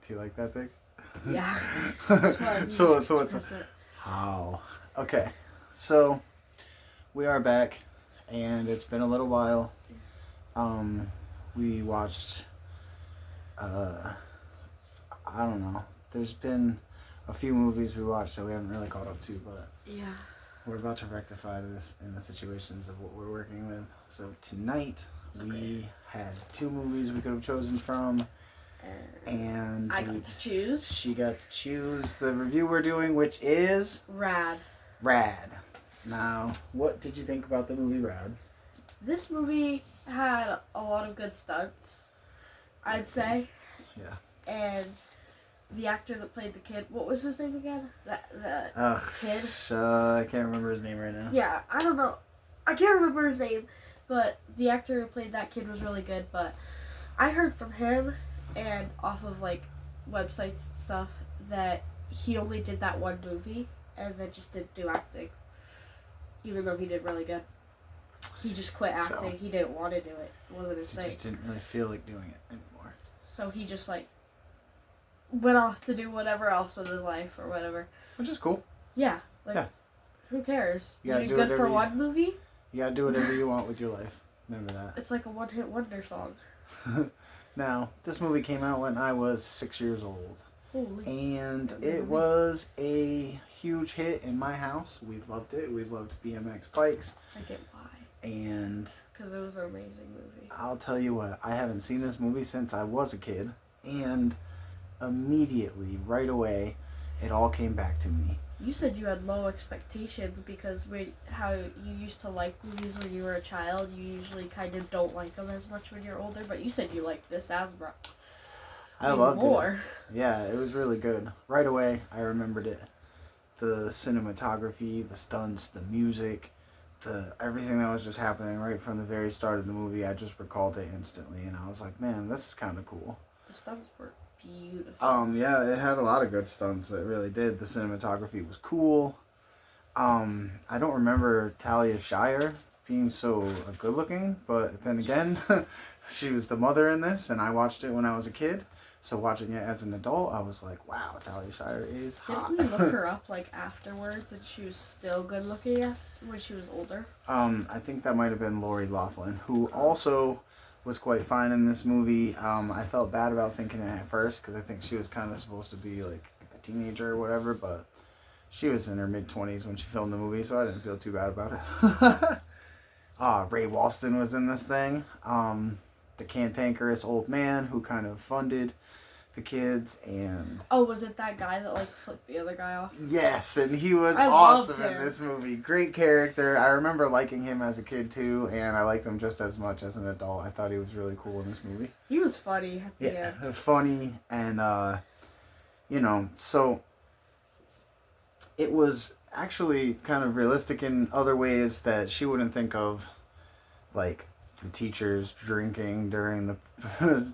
Do you like that thing? Yeah. So it's how? Okay, so we are back, and it's been a little while. We watched. I don't know. There's been a few movies we watched that we haven't really caught up to, but Yeah. we're about to rectify this in the situations of what we're working with. So tonight we had two movies we could have chosen from, and I got to choose. she got to choose the review we're doing, which is Rad. Rad. Now, what did you think about the movie Rad? This movie had a lot of good stunts, I'd say. Yeah. And the actor that played the kid, what was his name again? The kid? I can't remember his name right now. Yeah, I don't know. I can't remember his name, but the actor who played that kid was really good. But I heard from him and off of like websites and stuff that he only did that one movie and then just didn't do acting, even though he did really good. He just quit acting. He didn't want to do it. It wasn't his thing. He just didn't really feel like doing it anymore. So he just like went off to do whatever else with his life or whatever. Which is cool. Yeah. Like, who cares? You gotta You're do good for one movie? You gotta do whatever you want with your life. Remember that. It's like a one-hit wonder song. Now, this movie came out when I was 6 years old. Holy. And it was a huge hit in my house. We loved it. We loved BMX bikes. I get why. And because it was an amazing movie. I'll tell you what, I haven't seen this movie since I was a kid. And immediately, right away, it all came back to me. You said you had low expectations because how you used to like movies when you were a child, you usually kind of don't like them as much when you're older, but you said you liked this as much. I loved it. Yeah, it was really good. Right away, I remembered it. The cinematography, the stunts, the music, everything that was just happening right from the very start of the movie, I just recalled it instantly, and I was like, man, this is kind of cool. The stunts were beautiful. Yeah, it had a lot of good stunts. It really did. The cinematography was cool. I don't remember Talia Shire being so good looking, but then again, she was the mother in this, and I watched it when I was a kid. So watching it as an adult, I was like, wow, Talia Shire is hot. Didn't we look her up like afterwards and she was still good looking when she was older? I think that might have been Lori Loughlin, who also was quite fine in this movie. I felt bad about thinking it at first because I think she was kind of supposed to be like a teenager or whatever, but she was in her mid-20s when she filmed the movie, so I didn't feel too bad about it. Ray Walston was in this thing. The cantankerous old man who kind of funded the kids, and was it that guy that like flipped the other guy off? Yes, and he was awesome in this movie. Great character. I remember liking him as a kid too, and I liked him just as much as an adult. I thought he was really cool in this movie. He was funny at the end. Funny, and so it was actually kind of realistic in other ways that she wouldn't think of, like the teachers drinking during the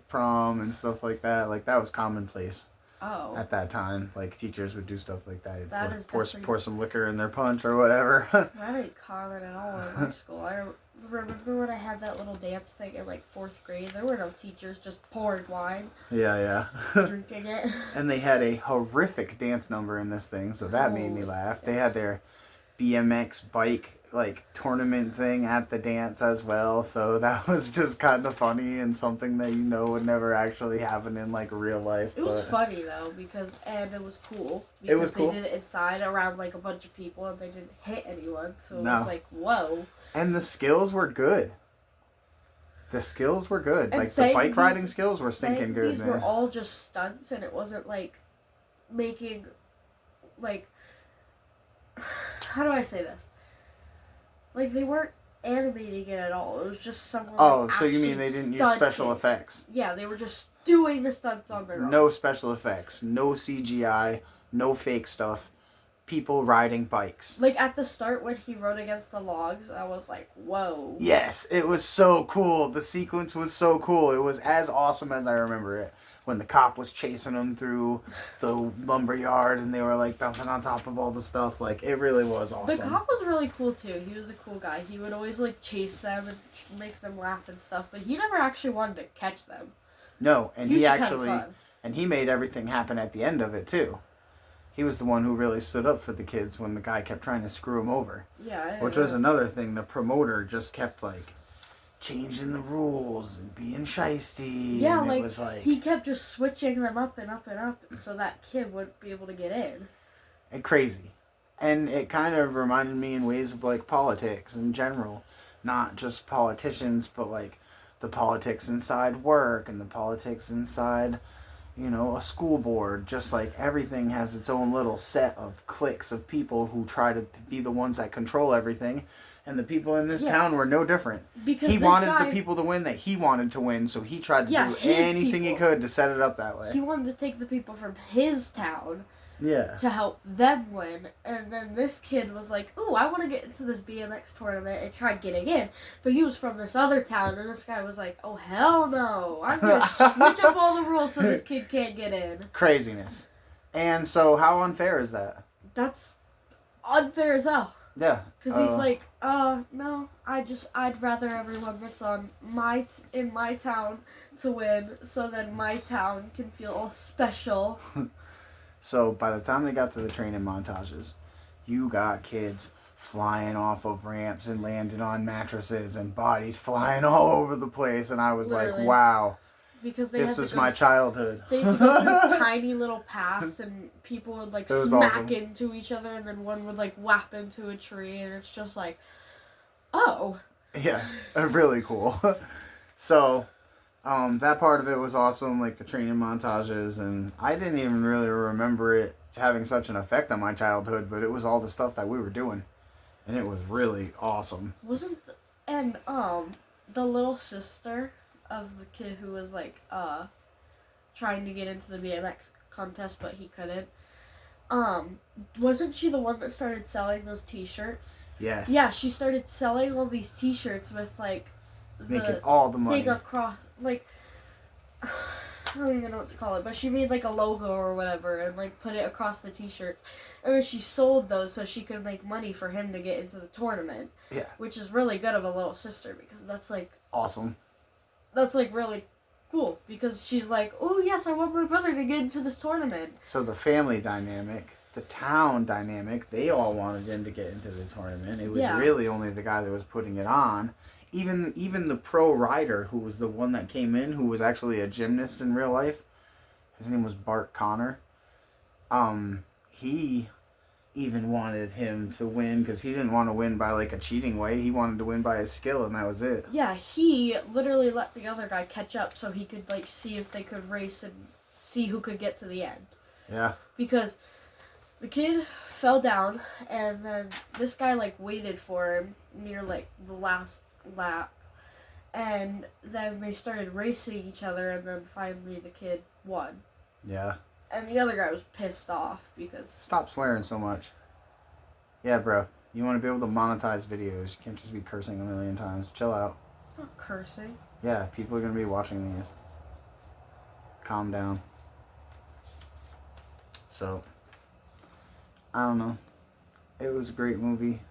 prom and stuff like that. Like, that was commonplace at that time. Like, teachers would do stuff like that. Pour some liquor in their punch or whatever. That ain't common at all in my school. I remember when I had that little dance thing in like 4th grade. There were no teachers, just pouring wine. Yeah. Drinking it. And they had a horrific dance number in this thing, so that made me laugh. Yes. They had their BMX bike like tournament thing at the dance as well, so that was just kind of funny and something that would never actually happen in like real life. It was funny though and it was cool because it was cool. They did it inside around like a bunch of people and they didn't hit anyone, so it was like, whoa. And the skills were good. Like the bike riding skills were stinking good. These were all just stunts, and it wasn't like making like how do I say this? Like, they weren't animating it at all. It was just someone. So you mean they didn't use special effects? Yeah, they were just doing the stunts on their own. No special effects, no CGI, no fake stuff. People riding bikes. Like, at the start when he rode against the logs, I was like, whoa. Yes, it was so cool. The sequence was so cool. It was as awesome as I remember it. When the cop was chasing them through the lumber yard and they were like bouncing on top of all the stuff. Like, it really was awesome. The cop was really cool too. He was a cool guy. He would always like chase them and make them laugh and stuff, but he never actually wanted to catch them. No, and he actually And he made everything happen at the end of it, too. He was the one who really stood up for the kids when the guy kept trying to screw him over. Yeah. Which was another thing. The promoter just kept, like, changing the rules and being shisty. Yeah, and like, it was like he kept just switching them up and up and up so that kid wouldn't be able to get in. and crazy. And it kind of reminded me in ways of, like, politics in general. Not just politicians, but, like, the politics inside work and the politics inside, you know, a school board. Just like everything has its own little set of cliques of people who try to be the ones that control everything. And the people in this town were no different. Because he wanted the people to win that he wanted to win, so he tried to do anything he could to set it up that way. He wanted to take the people from his town Yeah. to help them win. And then this kid was like, ooh, I want to get into this BMX tournament, and tried getting in. But he was from this other town, and this guy was like, oh, hell no. I'm going to switch up all the rules so this kid can't get in. Craziness. And so how unfair is that? That's unfair as hell. Yeah. Because he's like, no, I'd rather everyone that's on in my town to win, so then my town can feel all special. So by the time they got to the training montages, you got kids flying off of ramps and landing on mattresses and bodies flying all over the place, and I was Literally. like, wow, Because this was my childhood. They had to go through tiny little paths, and people would like smack awesome. into each other, and then one would like whap into a tree, and it's just like, oh. Yeah, really cool. So, that part of it was awesome, like the training montages, and I didn't even really remember it having such an effect on my childhood, but it was all the stuff that we were doing, and it was really awesome. The little sister of the kid who was like trying to get into the BMX contest but he couldn't, wasn't she the one that started selling those t-shirts? Yes. Yeah, she started selling all these t-shirts with like making all the money. thing across, like, I don't even know what to call it, but she made like a logo or whatever and like put it across the t-shirts, and then she sold those so she could make money for him to get into the tournament. Yeah. Which is really good of a little sister, because that's like awesome. That's like really cool, because she's like, oh yes, I want my brother to get into this tournament. So the family dynamic, the town dynamic, they all wanted him to get into the tournament. It was really only the guy that was putting it on. Even the pro rider, who was the one that came in, who was actually a gymnast in real life, his name was Bart Connor. He even wanted him to win, because he didn't want to win by like a cheating way. He wanted to win by his skill, and that was it. Yeah, he literally let the other guy catch up so he could like see if they could race and see who could get to the end. Yeah. Because the kid fell down, and then this guy like waited for him near like the last lap, and then they started racing each other, and then finally the kid won. Yeah. And the other guy was pissed off because... Stop swearing so much. Yeah, bro. You want to be able to monetize videos. You can't just be cursing a million times. Chill out. It's not cursing. Yeah, people are going to be watching these. Calm down. So, I don't know. It was a great movie.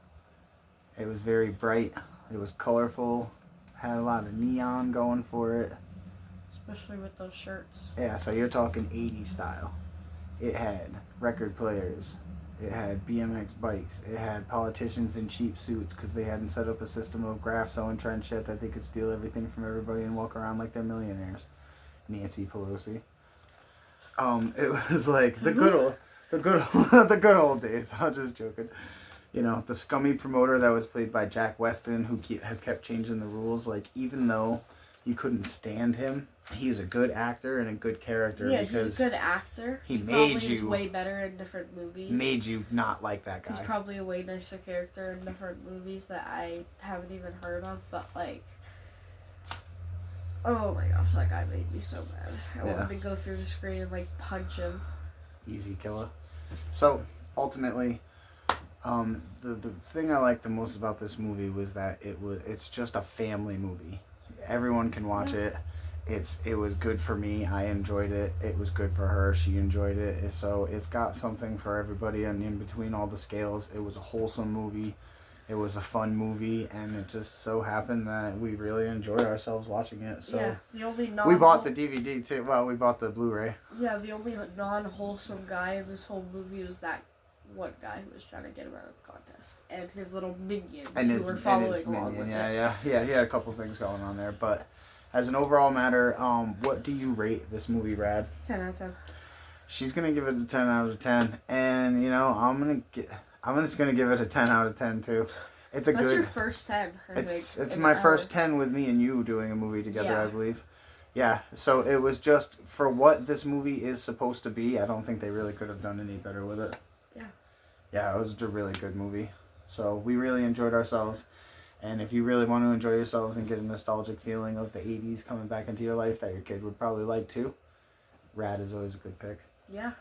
It was very bright. It was colorful. Had a lot of neon going for it. Especially with those shirts. Yeah, so you're talking 80s style. It had record players. It had BMX bikes. It had politicians in cheap suits because they hadn't set up a system of graft sewing trench yet that they could steal everything from everybody and walk around like they're millionaires. Nancy Pelosi. It was like the good old days. I'm just joking. You know, the scummy promoter that was played by Jack Weston, who have kept changing the rules. Like, even though you couldn't stand him, he was a good actor and a good character. Yeah, because he's a good actor. He probably made is you way better in different movies. Made you not like that guy. He's probably a way nicer character in different movies that I haven't even heard of, but like, oh my gosh, that guy made me so mad. I wanted to go through the screen and like punch him. Easy killer. So ultimately, the thing I liked the most about this movie was that it's just a family movie. Everyone can watch it. It was good for me. I enjoyed it. It was good for her. She enjoyed it. So it's got something for everybody, and in between all the scales, it was a wholesome movie. It was a fun movie, and it just so happened that we really enjoyed ourselves watching it. So yeah, the only we bought the DVD too. Well, we bought the Blu-ray. Yeah, the only non-wholesome guy in this whole movie was that one guy who was trying to get him out of the contest, and his little minions And who were following along with it. Yeah. He had a couple things going on there, but as an overall matter, what do you rate this movie, Rad? 10 out of 10. She's gonna give it a 10 out of 10, and you know I'm just gonna give it a 10 out of 10 too. It's a That's good. your first 10. It's my first 10 with me and you doing a movie together, Yeah. I believe. Yeah, so it was just for what this movie is supposed to be. I don't think they really could have done any better with it. Yeah. Yeah, it was a really good movie. So we really enjoyed ourselves. And if you really want to enjoy yourselves and get a nostalgic feeling of the 80s coming back into your life that your kid would probably like too, Rad is always a good pick. Yeah.